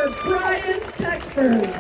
Mr. Brian Peckford.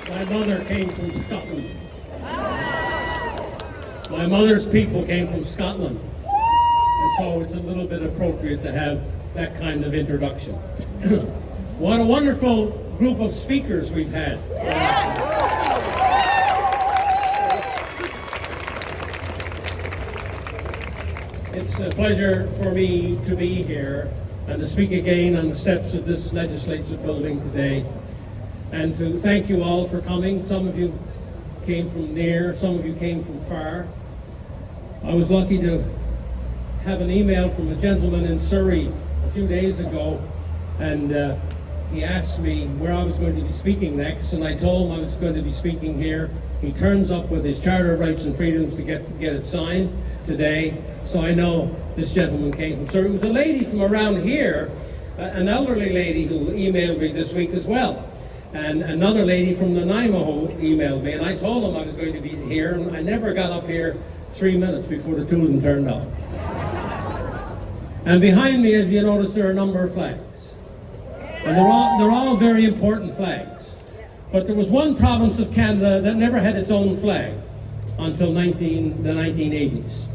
My mother came from Scotland. My mother's people came from Scotland. And so it's a little bit appropriate to have that kind of introduction. What a wonderful group of speakers we've had. It's a pleasure for me to be here and to speak again on the steps of this legislative building today, and to thank you all for coming. Some of you came from near, some of you came from far. I was lucky to have an email from a gentleman in Surrey a few days ago, and he asked me where I was going to be speaking next, and I told him I was going to be speaking here. He turns up with his Charter of Rights and Freedoms to get it signed today, so I know this gentleman came from Surrey. It was a lady from around here, an elderly lady who emailed me this week as well. And another lady from Nanaimo emailed me, and I told them I was going to be here, and I never got up here 3 minutes before the two of them turned up. And behind me, as you notice, there are a number of flags. And they're all very important flags. But there was one province of Canada that never had its own flag until the 1980s.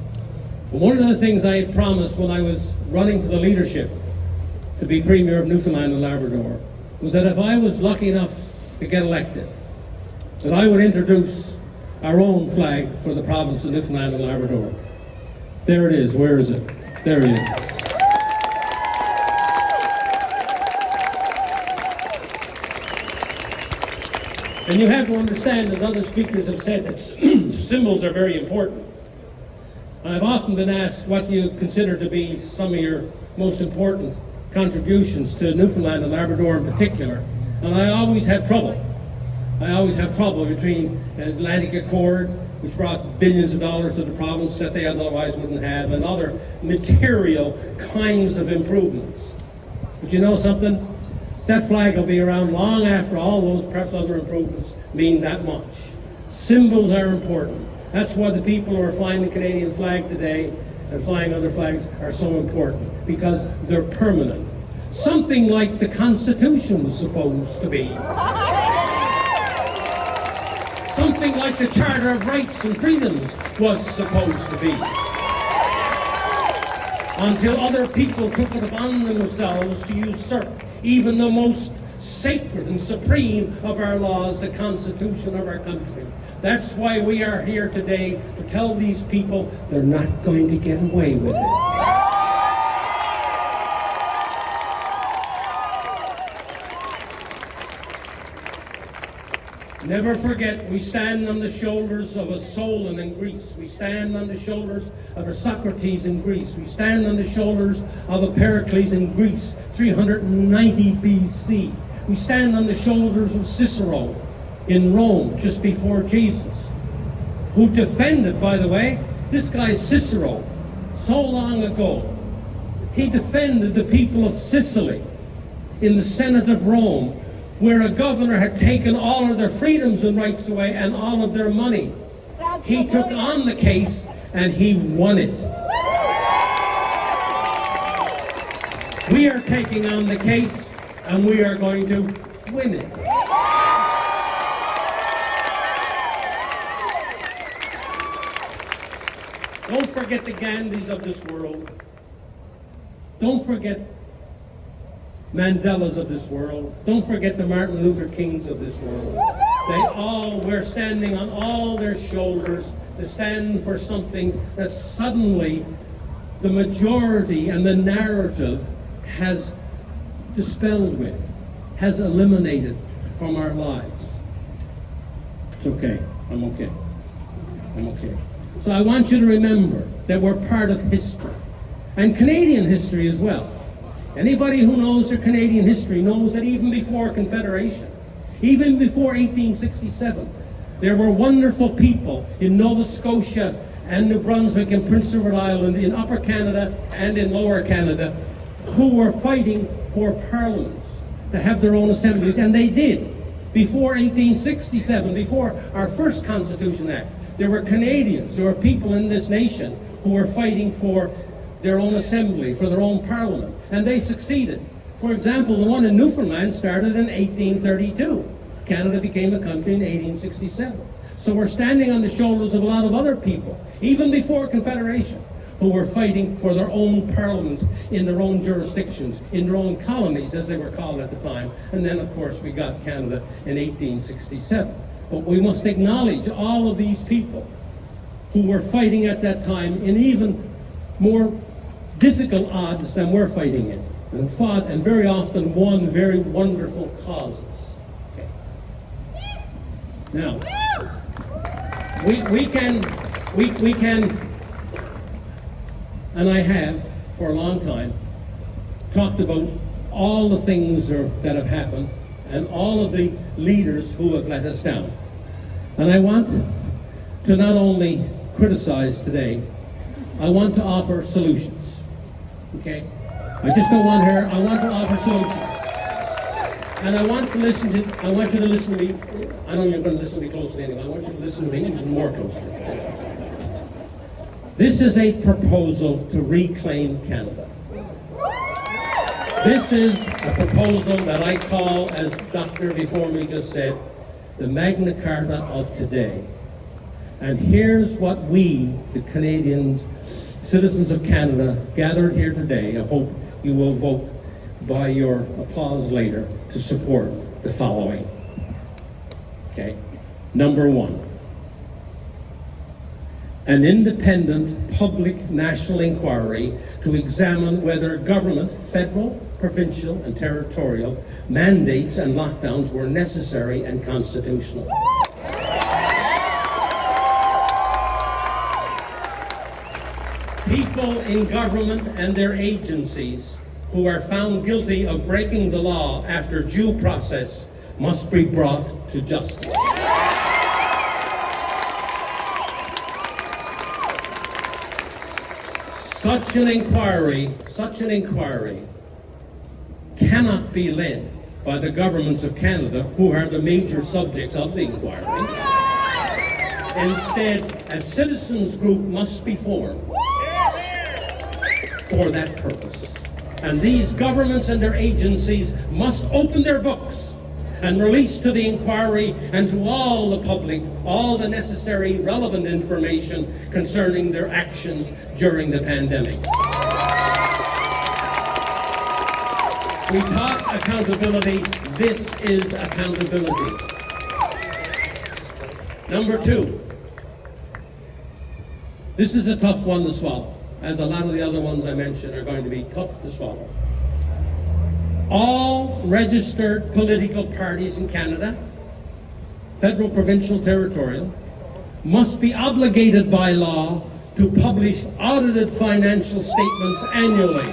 And one of the things I had promised when I was running for the leadership to be Premier of Newfoundland and Labrador was that if I was lucky enough to get elected, that I would introduce our own flag for the province of Newfoundland and Labrador. There it is. Where is it? There it is. And you have to understand, as other speakers have said, that symbols are very important. I've often been asked what you consider to be some of your most important contributions to Newfoundland and Labrador in particular. And I always have trouble. I always have trouble between the Atlantic Accord, which brought billions of dollars to the province that they otherwise wouldn't have, and other material kinds of improvements. But you know something? That flag will be around long after all those, perhaps other improvements, mean that much. Symbols are important. That's why the people who are flying the Canadian flag today and flying other flags are so important, because they're permanent. Something like the Constitution was supposed to be. Something like the Charter of Rights and Freedoms was supposed to be. Until other people took it upon themselves to usurp even the most sacred and supreme of our laws, the Constitution of our country. That's why we are here today, to tell these people they're not going to get away with it. Never forget, we stand on the shoulders of a Solon in Greece. We stand on the shoulders of a Socrates in Greece. We stand on the shoulders of a Pericles in Greece, 390 BC. We stand on the shoulders of Cicero in Rome just before Jesus, who defended, by the way, this guy Cicero, so long ago, he defended the people of Sicily in the Senate of Rome, where a governor had taken all of their freedoms and rights away and all of their money. He took on the case and he won it. We are taking on the case, and we are going to win it. Don't forget the Gandhis of this world. Don't forget Mandelas of this world. Don't forget the Martin Luther Kings of this world. They all were standing on all their shoulders to stand for something that suddenly the majority and the narrative has dispelled with, has eliminated from our lives. It's okay. I'm okay. I'm okay. So I want you to remember that we're part of history, and Canadian history as well. Anybody who knows their Canadian history knows that even before Confederation, even before 1867, there were wonderful people in Nova Scotia and New Brunswick and Prince Edward Island, in Upper Canada and in Lower Canada, who were fighting for parliaments to have their own assemblies, and they did. Before 1867, before our first Constitution Act, there were Canadians, there were people in this nation who were fighting for their own assembly, for their own parliament, and they succeeded. For example, the one in Newfoundland started in 1832. Canada became a country in 1867. So we're standing on the shoulders of a lot of other people, even before Confederation, who were fighting for their own parliaments in their own jurisdictions, in their own colonies, as they were called at the time. And then, of course, we got Canada in 1867. But we must acknowledge all of these people who were fighting at that time in even more difficult odds than we're fighting in, and fought and very often won very wonderful causes. Okay. Now, we can, and I have for a long time, talked about all the things that have happened and all of the leaders who have let us down. And I want to not only criticize today, I want to offer solutions. Okay? I just don't want her, I want to offer solutions. And I want you to listen to me. I know you're going to listen to me closely anyway. I want you to listen to me even more closely. This is a proposal to reclaim Canada. This is a proposal that I call, as Doctor before me just said, the Magna Carta of today. And here's what we, the Canadians, citizens of Canada, gathered here today. I hope you will vote by your applause later to support the following. Okay. Number one, an independent public national inquiry to examine whether government, federal, provincial, and territorial mandates and lockdowns were necessary and constitutional. People in government and their agencies who are found guilty of breaking the law after due process must be brought to justice. Such an inquiry cannot be led by the governments of Canada, who are the major subjects of the inquiry. Instead, a citizens group must be formed for that purpose. And these governments and their agencies must open their books and release to the inquiry and to all the public all the necessary relevant information concerning their actions during the pandemic. We talk accountability. This is accountability. Number two, this is a tough one to swallow, as a lot of the other ones I mentioned are going to be tough to swallow. All registered political parties in Canada, federal, provincial, territorial, must be obligated by law to publish audited financial statements annually.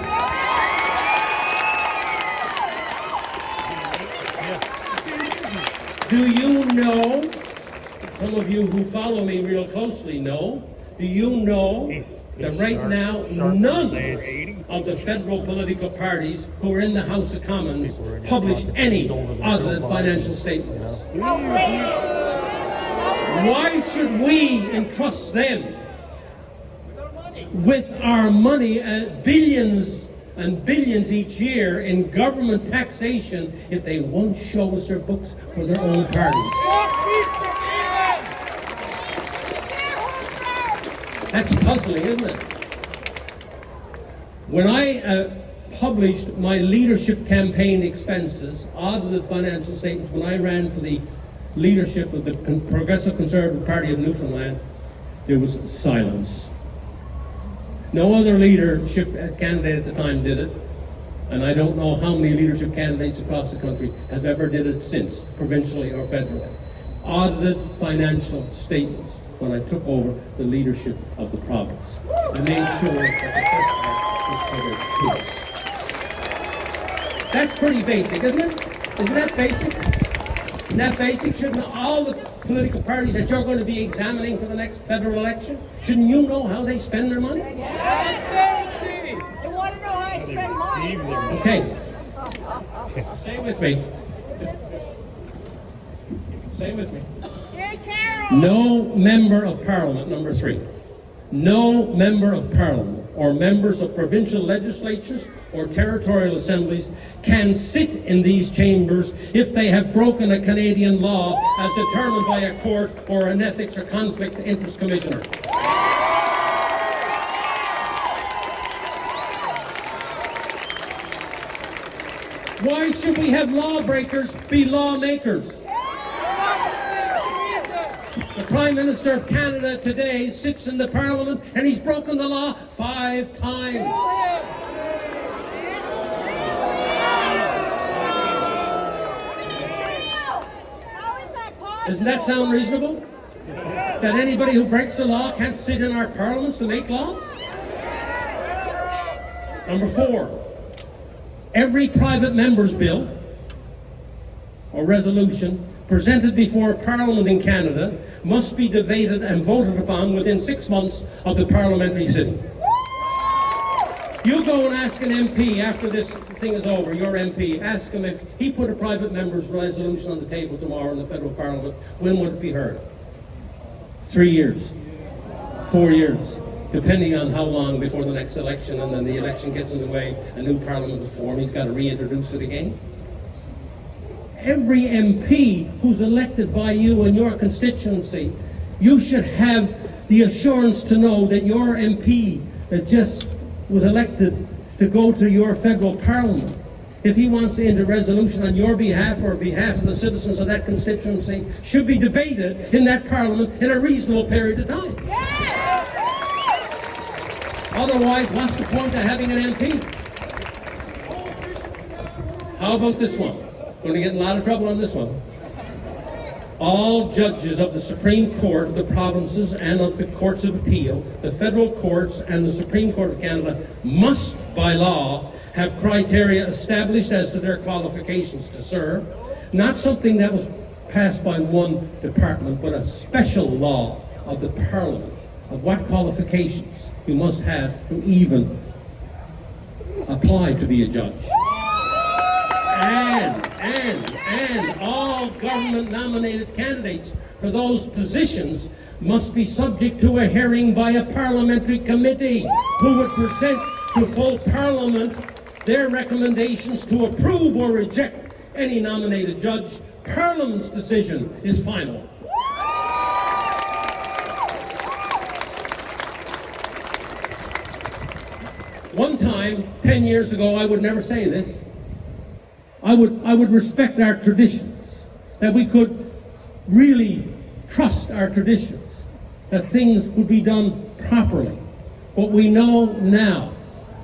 Do you know, some of you who follow me real closely know, do you know that right now none of the federal political parties who are in the House of Commons published any audited financial statements? Why should we entrust them with our money, billions and billions each year in government taxation if they won't show us their books for their own parties. That's puzzling, isn't it? When I published my leadership campaign expenses, audited financial statements, when I ran for the leadership of the Progressive Conservative Party of Newfoundland, there was silence. No other leadership candidate at the time did it, and I don't know how many leadership candidates across the country have ever did it since, provincially or federally. Audited financial statements when I took over the leadership of the province. I made sure that the first part was covered too. That's pretty basic, isn't it? Isn't that basic? Isn't that basic? Shouldn't all the political parties that you're going to be examining for the next federal election, shouldn't you know how they spend their money? Transparency! I want to know how I spend mine. Okay. Stay with me. Stay with me. No member of Parliament, number 3, no member of Parliament or members of provincial legislatures or territorial assemblies can sit in these chambers if they have broken a Canadian law as determined by a court or an ethics or conflict of interest commissioner. Why should we have lawbreakers be lawmakers? The Prime Minister of Canada today sits in the Parliament and he's broken the law 5 times. Doesn't that sound reasonable? That anybody who breaks the law can't sit in our parliaments to make laws? Number 4, every private member's bill or resolution presented before Parliament in Canada must be debated and voted upon within 6 months of the parliamentary sitting. You go and ask an MP after this thing is over, your MP, ask him if he put a private member's resolution on the table tomorrow in the federal parliament, when would it be heard? 3 years, 4 years, depending on how long before the next election, and then the election gets in the way, a new parliament is formed, he's got to reintroduce it again. Every MP who's elected by you in your constituency, you should have the assurance to know that your MP that just was elected to go to your federal parliament, if he wants to enter resolution on your behalf or behalf of the citizens of that constituency, should be debated in that parliament in a reasonable period of time. Otherwise, what's the point of having an MP? How about this one? Going to get in a lot of trouble on this one. All judges of the Supreme Court of the provinces and of the courts of appeal, the federal courts and the Supreme Court of Canada must, by law, have criteria established as to their qualifications to serve, not something that was passed by one department, but a special law of the Parliament of what qualifications you must have to even apply to be a judge. And all government-nominated candidates for those positions must be subject to a hearing by a parliamentary committee who would present to full Parliament their recommendations to approve or reject any nominated judge. Parliament's decision is final. One time, 10 years ago, I would never say this. I would respect our traditions, that we could really trust our traditions, that things would be done properly. But we know now,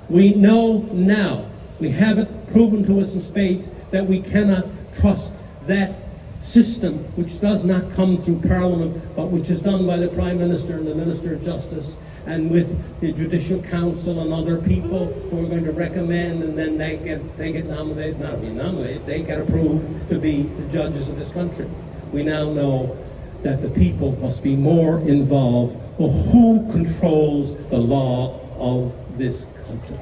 we have it proven to us in spades that we cannot trust that system which does not come through Parliament, but which is done by the Prime Minister and the Minister of Justice, and with the Judicial Council and other people who are going to recommend, and then they get nominated, not be nominated, they get approved to be the judges of this country. We now know that the people must be more involved with who controls the law of this country.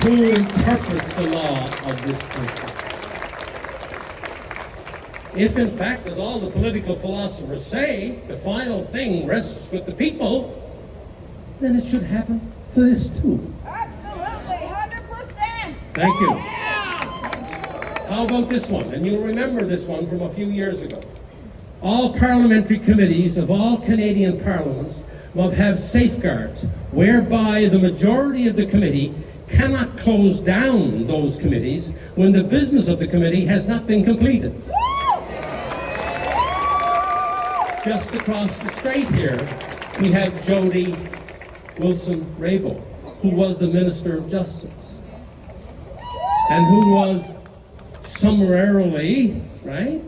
Who interprets the law of this country. If, in fact, as all the political philosophers say, the final thing rests with the people, then it should happen to this too. Absolutely, 100%. Thank you. How about this one? And you'll remember this one from a few years ago. All parliamentary committees of all Canadian parliaments must have safeguards whereby the majority of the committee cannot close down those committees when the business of the committee has not been completed. Just across the street here, we have Jody Wilson-Raybould, who was the Minister of Justice, and who was summarily, right,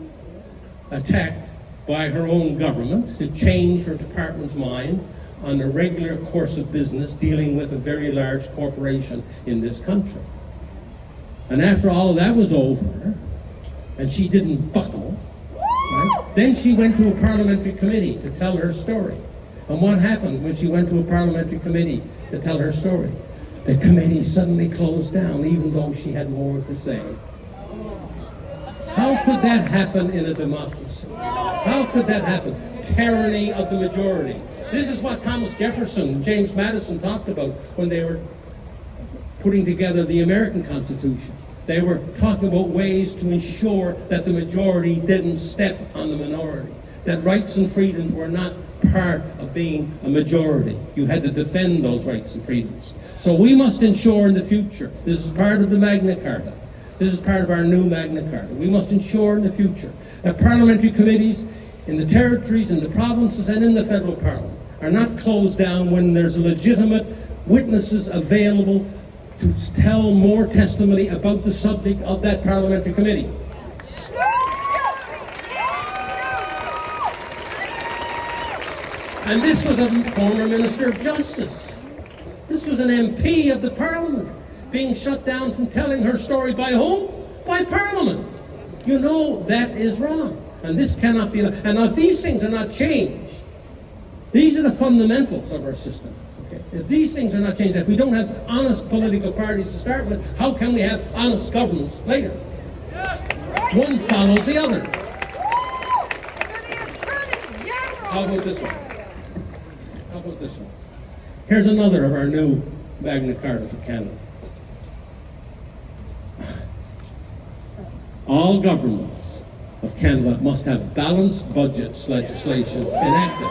attacked by her own government to change her department's mind on a regular course of business dealing with a very large corporation in this country. And after all of that was over, and she didn't buckle, right, then she went to a parliamentary committee to tell her story. And what happened when she went to a parliamentary committee to tell her story? The committee suddenly closed down, even though she had more to say. How could that happen in a democracy? How could that happen? Tyranny of the majority. This is what Thomas Jefferson and James Madison talked about when they were putting together the American Constitution. They were talking about ways to ensure that the majority didn't step on the minority, that rights and freedoms were not part of being a majority. You had to defend those rights and freedoms. So we must ensure in the future, this is part of the Magna Carta, this is part of our new Magna Carta, we must ensure in the future that parliamentary committees in the territories, in the provinces, and in the federal parliament are not closed down when there's legitimate witnesses available to tell more testimony about the subject of that parliamentary committee. And this was a former Minister of Justice. This was an MP of the Parliament being shut down from telling her story by whom? By Parliament. You know that is wrong. And this cannot be. And if these things are not changed, these are the fundamentals of our system. Okay? If these things are not changed, if we don't have honest political parties to start with, how can we have honest governments later? One follows the other. How about this one? How about this one? Here's another of our new Magna Carta for Canada. All governments of Canada must have balanced budgets legislation enacted,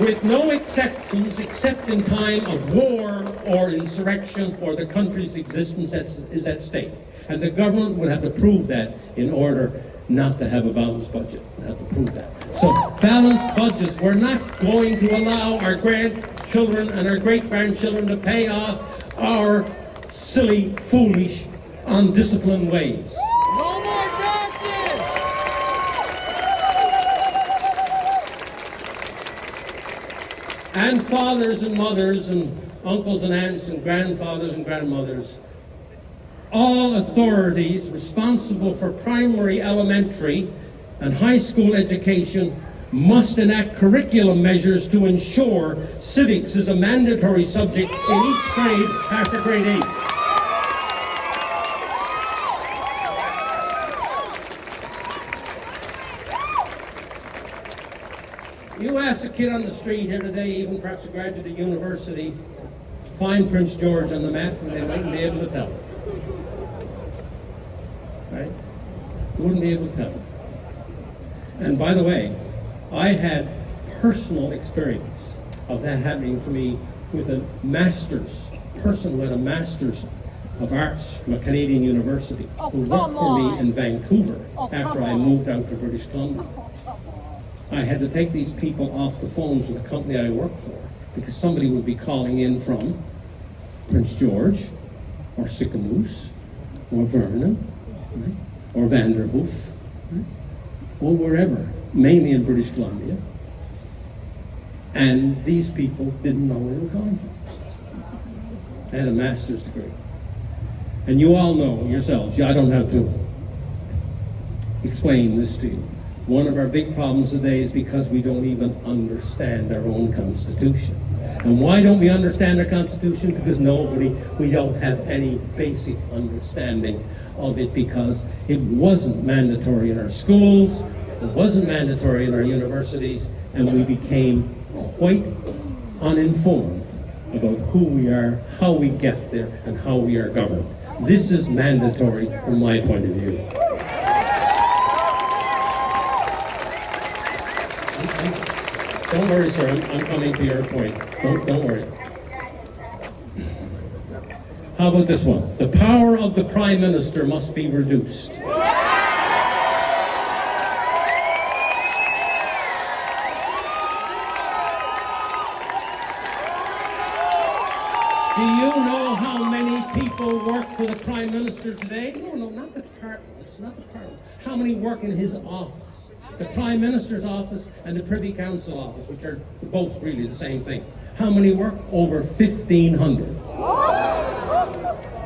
with no exceptions except in time of war or insurrection or the country's existence is at stake. And the government would have to prove that in order not to have a balanced budget. They have to prove that. So balanced budgets, we're not going to allow our grandchildren and our great-grandchildren to pay off our silly, foolish, undisciplined ways. No more taxes! And fathers and mothers and uncles and aunts and grandfathers and grandmothers, all authorities responsible for primary, elementary, and high school education must enact curriculum measures to ensure civics is a mandatory subject in each grade after grade 8. You ask a kid on the street here today, even perhaps a graduate of university, find Prince George on the map, and they wouldn't be able to tell. Right? Wouldn't be able to tell. And by the way, I had personal experience of that happening to me with a person who had a master's of arts from a Canadian university who worked for me in Vancouver after I moved out to British Columbia. I had to take these people off the phones with the company I worked for because somebody would be calling in from Prince George or Sicamous or Vernon, right? Or Vanderhoof, right? Or wherever, mainly in British Columbia. And these people didn't know where they were calling from. I had a master's degree. And you all know yourselves, I don't have to explain this to you. One of our big problems today is because we don't even understand our own Constitution. And why don't we understand our Constitution? Because we don't have any basic understanding of it, because it wasn't mandatory in our schools, it wasn't mandatory in our universities, and we became quite uninformed about who we are, how we get there, and how we are governed. This is mandatory from my point of view. Don't worry, sir, I'm coming to your point. Don't worry. How about this one? The power of the Prime Minister must be reduced. Do you know how many people work for the Prime Minister today? No, not the department. It's not the department. How many work in his office? The Prime Minister's office and the Privy Council office, which are both really the same thing. How many work? Over 1,500.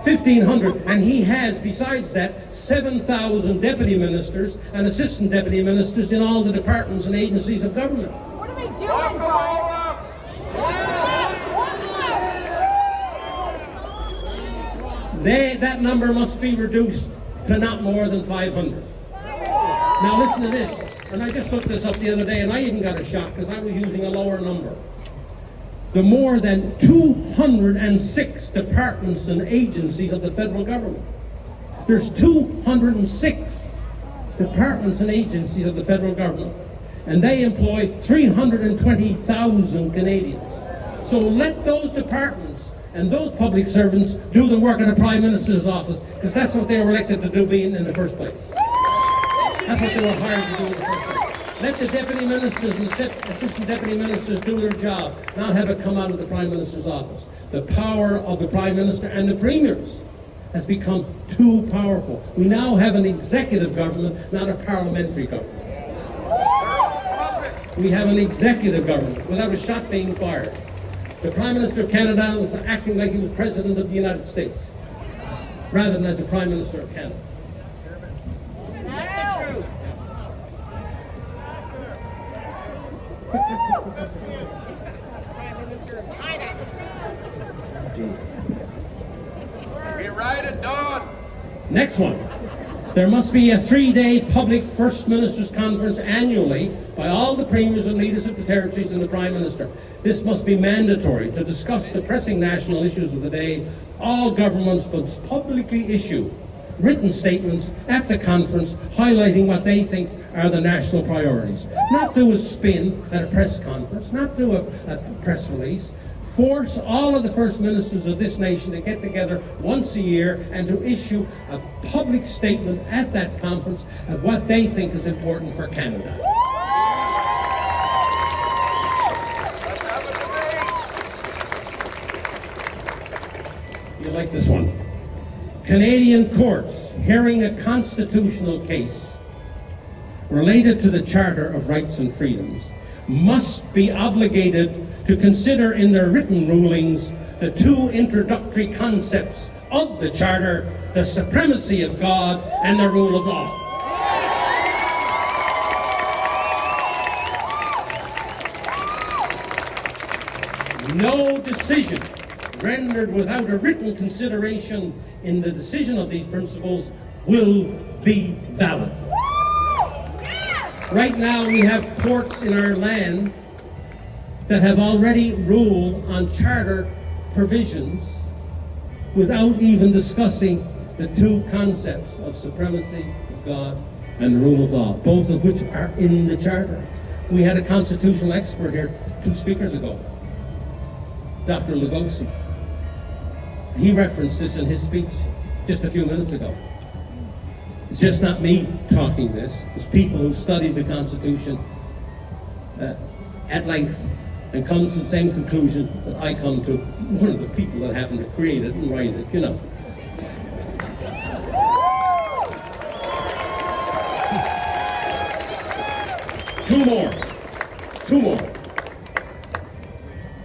1,500. And he has, besides that, 7,000 deputy ministers and assistant deputy ministers in all the departments and agencies of government. What are they doing, Brian? That number must be reduced to not more than 500. Now listen to this, and I just looked this up the other day, and I even got a shock because I was using a lower number. The more than 206 departments and agencies of the federal government. There's 206 departments and agencies of the federal government, and they employ 320,000 Canadians. So let those departments and those public servants do the work in the Prime Minister's office, because that's what they were elected to do being in the first place. That's what they were hired to do in the first place. Let the deputy ministers and assistant deputy ministers do their job, not have it come out of the Prime Minister's office. The power of the Prime Minister and the premiers has become too powerful. We now have an executive government, not a parliamentary government. We have an executive government without a shot being fired. The Prime Minister of Canada was acting like he was President of the United States, rather than as the Prime Minister of Canada. Next one. There must be a 3-day public First Ministers' Conference annually by all the premiers and leaders of the territories and the Prime Minister. This must be mandatory to discuss the pressing national issues of the day. All governments must publicly issue written statements at the conference highlighting what they think are the national priorities. Not do a spin at a press conference, not do a press release. Force all of the First Ministers of this nation to get together once a year and to issue a public statement at that conference of what they think is important for Canada. You like this one? Canadian courts hearing a constitutional case related to the Charter of Rights and Freedoms must be obligated to consider in their written rulings the two introductory concepts of the Charter, the supremacy of God and the rule of law. No decision rendered without a written consideration in the decision of these principles will be valid. Right now we have courts in our land that have already ruled on charter provisions without even discussing the two concepts of supremacy of God and the rule of law, both of which are in the charter. We had a constitutional expert here 2 speakers ago, Dr. Lugosi. He referenced this in his speech just a few minutes ago. It's just not me talking this. It's people who studied the Constitution at length and come to the same conclusion that I come to, one of the people that happened to create it and write it, you know. Two more.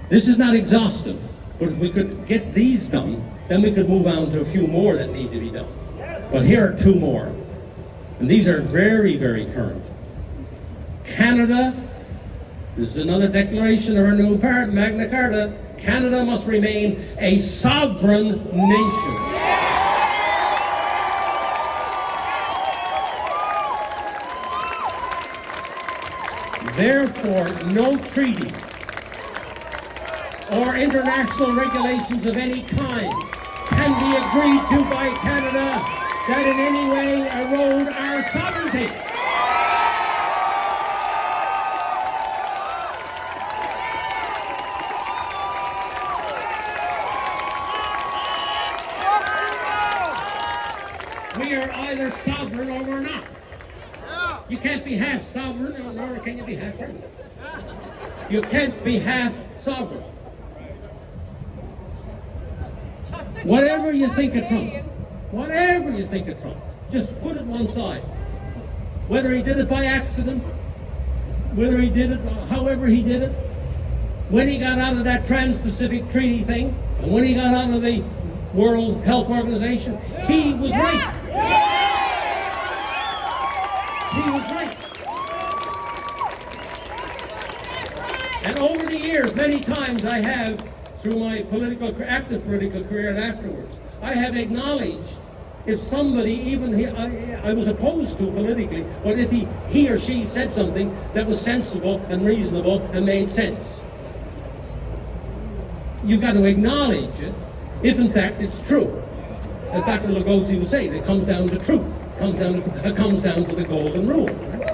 This is not exhaustive, but if we could get these done, then we could move on to a few more that need to be done. But here are 2 more, and these are very, very current. Canada, this is another declaration of our new Magna Carta, Canada must remain a sovereign nation. Therefore, no treaty or international regulations of any kind can be agreed to by Canada that in any way erode our sovereignty. We are either sovereign or we're not. You can't be half sovereign, nor can you be half free. You can't be half sovereign. Whatever you think of Trump, just put it one side. Whether he did it by accident, whether he did it, however he did it, when he got out of that Trans-Pacific Treaty thing, and when he got out of the World Health Organization, he was right. He was right. And over the years, many times I have, through my active political career and afterwards, I have acknowledged if somebody, I was opposed to politically, but if he or she said something that was sensible and reasonable and made sense. You've got to acknowledge it if in fact it's true. As Dr. Lugosi was saying, it comes down to truth. It comes down to the golden rule. Right?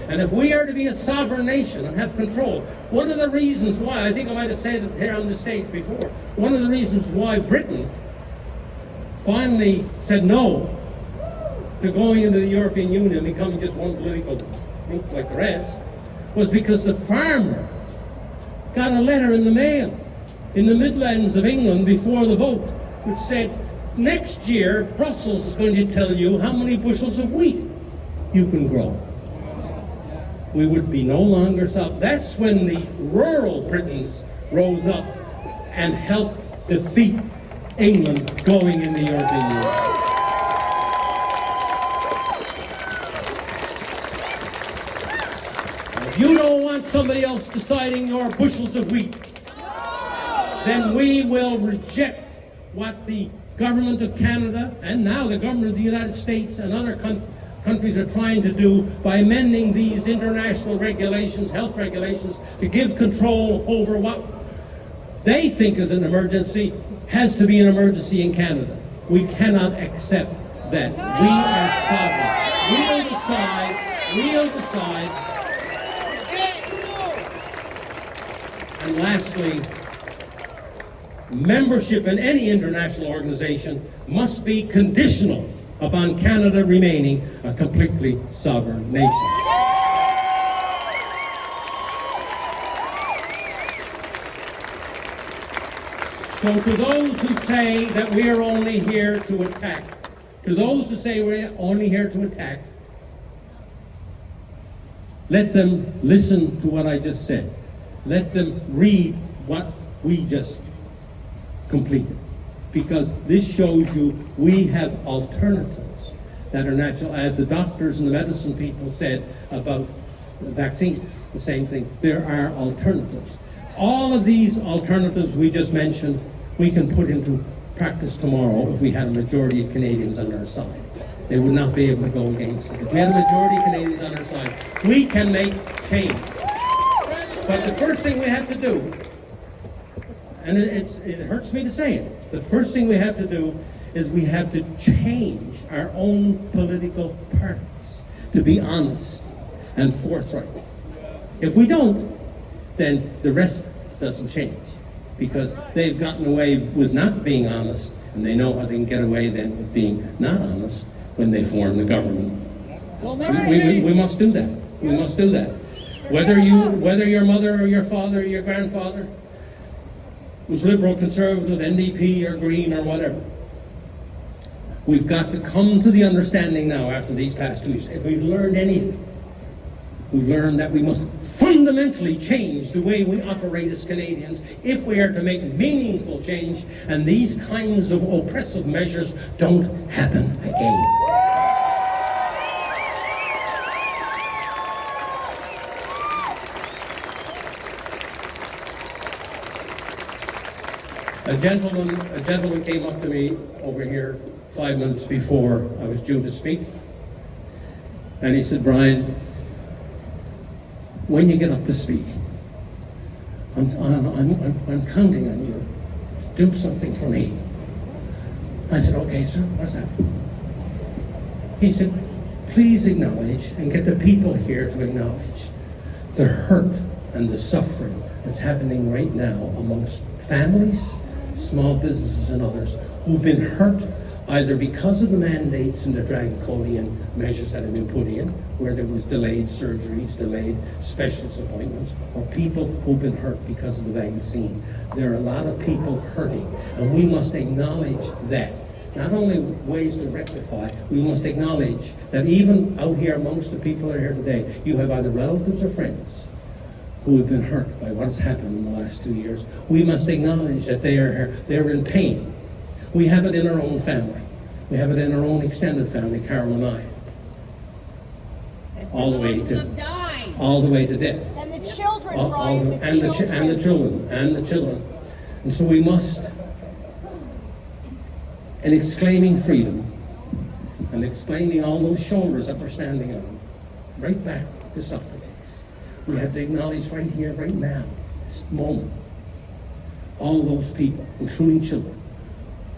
And if we are to be a sovereign nation and have control, one of the reasons why, I think I might have said it here on the stage before, one of the reasons why Britain finally said no to going into the European Union and becoming just one political group like the rest, was because the farmer got a letter in the mail in the Midlands of England before the vote, which said, next year, Brussels is going to tell you how many bushels of wheat you can grow. We would be no longer That's when the rural Britons rose up and helped defeat England going in the European Union. If you don't want somebody else deciding your bushels of wheat, then we will reject what the government of Canada and now the government of the United States and other countries are trying to do by amending these international regulations, health regulations, to give control over what they think is an emergency has to be an emergency in Canada. We cannot accept that. We are sovereign. We'll decide. And lastly, membership in any international organization must be conditional upon Canada remaining a completely sovereign nation. So to those who say that we are only here to attack, let them listen to what I just said. Let them read what we just completed. Because this shows you we have alternatives that are natural. As the doctors and the medicine people said about vaccines, the same thing. There are alternatives. All of these alternatives we just mentioned, we can put into practice tomorrow if we had a majority of Canadians on our side. They would not be able to go against it. If we had a majority of Canadians on our side, we can make change. But the first thing we have to do, and it hurts me to say it, the first thing we have to do is we have to change our own political parties to be honest and forthright. If we don't, then the rest doesn't change, because they've gotten away with not being honest, and they know how they can get away then with being not honest when they form the government. We must do that. We must do that. Whether your mother or your father or your grandfather was Liberal, Conservative, NDP or Green or whatever, we've got to come to the understanding now after these past 2 years. If we've learned anything, we've learned that we must fundamentally change the way we operate as Canadians if we are to make meaningful change, and these kinds of oppressive measures don't happen again. A gentleman came up to me over here 5 minutes before I was due to speak, and he said, "Brian, when you get up to speak, I'm counting on you. Do something for me. I said, okay, sir, what's that? He said, please acknowledge and get the people here to acknowledge the hurt and the suffering that's happening right now amongst families, small businesses and others who've been hurt either because of the mandates and the draconian measures that have been put in, where there was delayed surgeries, delayed specialist appointments, or people who've been hurt because of the vaccine. There are a lot of people hurting, and we must acknowledge that. Not only ways to rectify, we must acknowledge that even out here amongst the people that are here today, you have either relatives or friends who have been hurt by what's happened in the last 2 years. We must acknowledge that they're in pain. We have it in our own family. We have it in our own extended family, Carol and I. All the way to death. And the children, and the children. And so we must, in exclaiming freedom, and explaining all those shoulders that we're standing on, right back to Socrates, we have to acknowledge right here, right now, this moment, all those people, including children,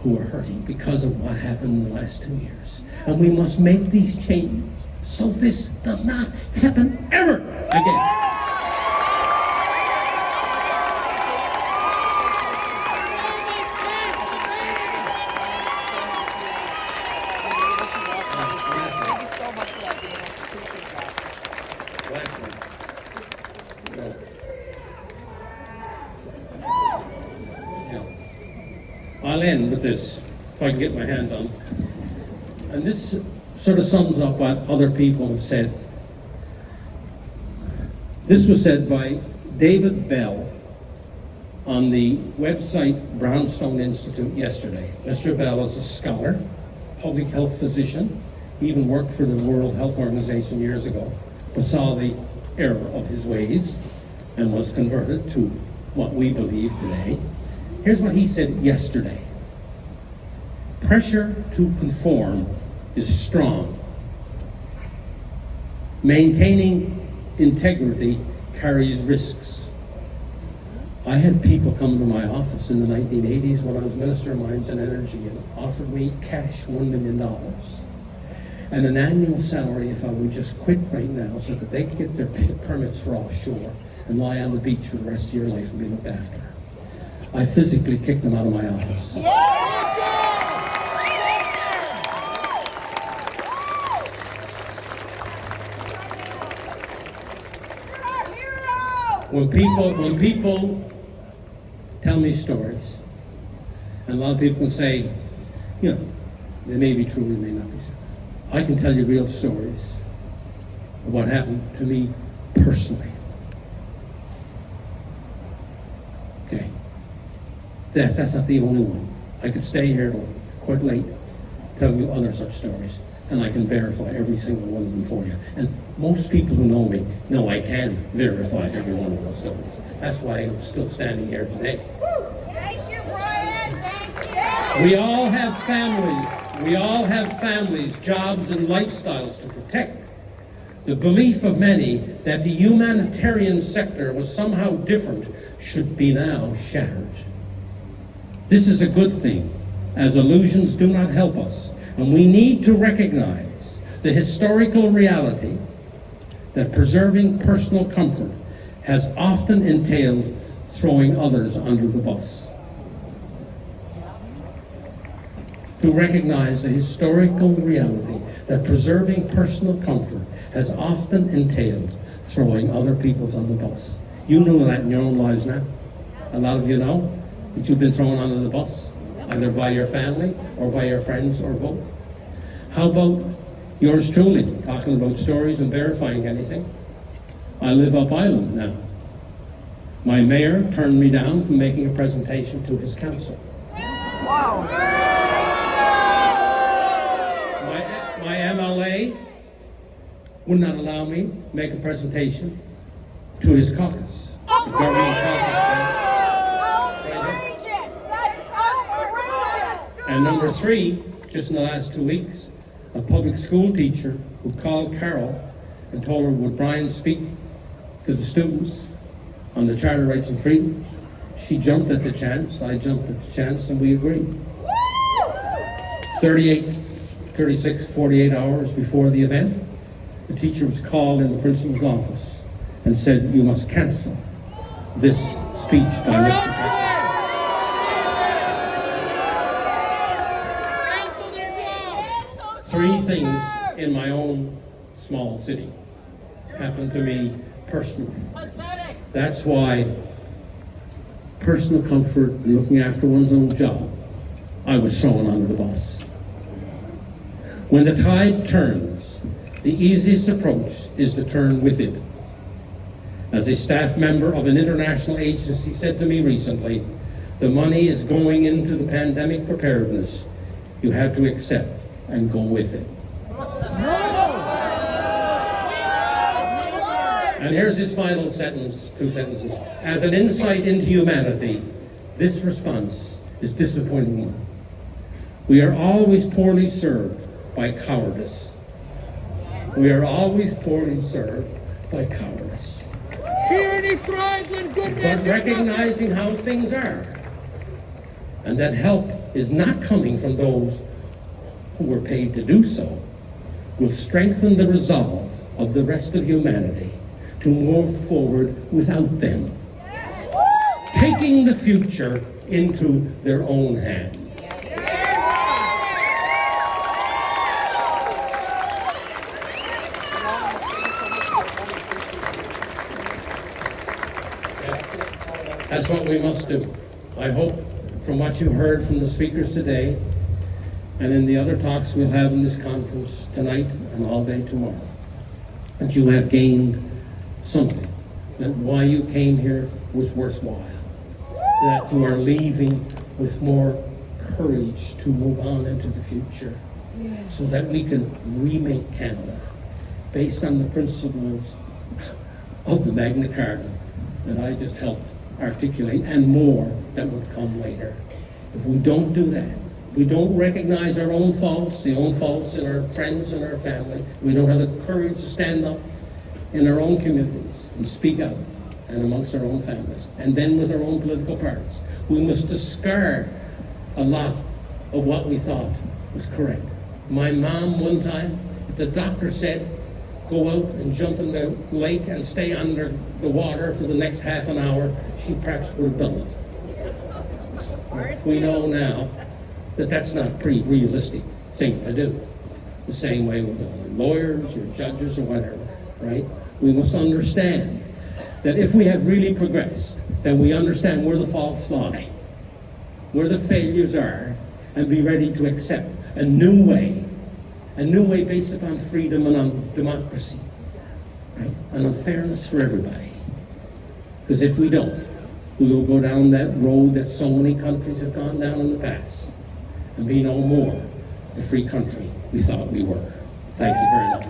who are hurting because of what happened in the last 2 years. And we must make these changes so this does not happen ever again. I'll end with this, if I can get my hands on. And this sort of sums up what other people have said. This was said by David Bell on the website Brownstone Institute yesterday. Mr. Bell is a scholar, public health physician. He even worked for the World Health Organization years ago, but saw the error of his ways and was converted to what we believe today. Here's what he said yesterday. Pressure to conform is strong. Maintaining integrity carries risks. I had people come to my office in the 1980s when I was Minister of Mines and Energy and offered me cash $1 million and an annual salary if I would just quit right now so that they could get their permits for offshore and lie on the beach for the rest of your life and be looked after. I physically kicked them out of my office. When people tell me stories, and a lot of people can say, you know, they may be true, they may not be true. I can tell you real stories of what happened to me personally. Okay. That's not the only one. I could stay here till quite late, tell you other such stories, and I can verify every single one of them for you. And most people who know me know I can verify every one of those stories. That's why I'm still standing here today. Thank you, Brian. Thank you. We all have families. We all have families, jobs, and lifestyles to protect. The belief of many that the humanitarian sector was somehow different should be now shattered. This is a good thing, as illusions do not help us, and we need to recognize the historical reality that preserving personal comfort has often entailed throwing others under the bus. To recognize the historical reality that preserving personal comfort has often entailed throwing other people on the bus. You know that in your own lives now. A lot of you know that you've been thrown under the bus, either by your family or by your friends or both. How about yours truly, talking about stories and verifying anything? I live up island now. My mayor turned me down from making a presentation to his council. Wow. My MLA would not allow me to make a presentation to his caucus. The government caucus. Outrageous! That's outrageous! And number three, just in the last 2 weeks, a public school teacher who called Carol and told her, would Brian speak to the students on the Charter Rights and Freedoms. She jumped at the chance, I jumped at the chance, and we agreed. 48 hours before the event, the teacher was called in the principal's office and said, "You must cancel this speech by Mr. Peckford." Three things in my own small city happened to me personally. That's why personal comfort and looking after one's own job, I was thrown under the bus. When the tide turns, the easiest approach is to turn with it. As a staff member of an international agency said to me recently, the money is going into the pandemic preparedness. You have to accept and go with it. And here's his final sentence, 2 sentences. As an insight into humanity, this response is disappointing. We are always poorly served by cowardice. We are always poorly served by cowardice. Tyranny thrives when good men But do recognizing how things are, and that help is not coming from those who were paid to do so, will strengthen the resolve of the rest of humanity to move forward without them, taking the future into their own hands. That's what we must do. I hope from what you heard from the speakers today and in the other talks we'll have in this conference tonight and all day tomorrow, that you have gained something, that why you came here was worthwhile, that you are leaving with more courage to move on into the future, so that we can remake Canada based on the principles of the Magna Carta that I just helped articulate, and more that would come later. If we don't do that, we don't recognize our own faults, the own faults in our friends and our family, we don't have the courage to stand up in our own communities and speak out, and amongst our own families, and then with our own political parties, we must discard a lot of what we thought was correct. My mom one time, the doctor said, go out and jump in the lake and stay under the water for the next half an hour, she perhaps would have done it. We know now that that's not a pretty realistic thing to do. The same way with lawyers or judges or whatever, right? We must understand that if we have really progressed, then we understand where the faults lie, where the failures are, and be ready to accept a new way based upon freedom and on democracy, right? And on fairness for everybody. Because if we don't, we will go down that road that so many countries have gone down in the past and be no more the free country we thought we were. Thank you very much.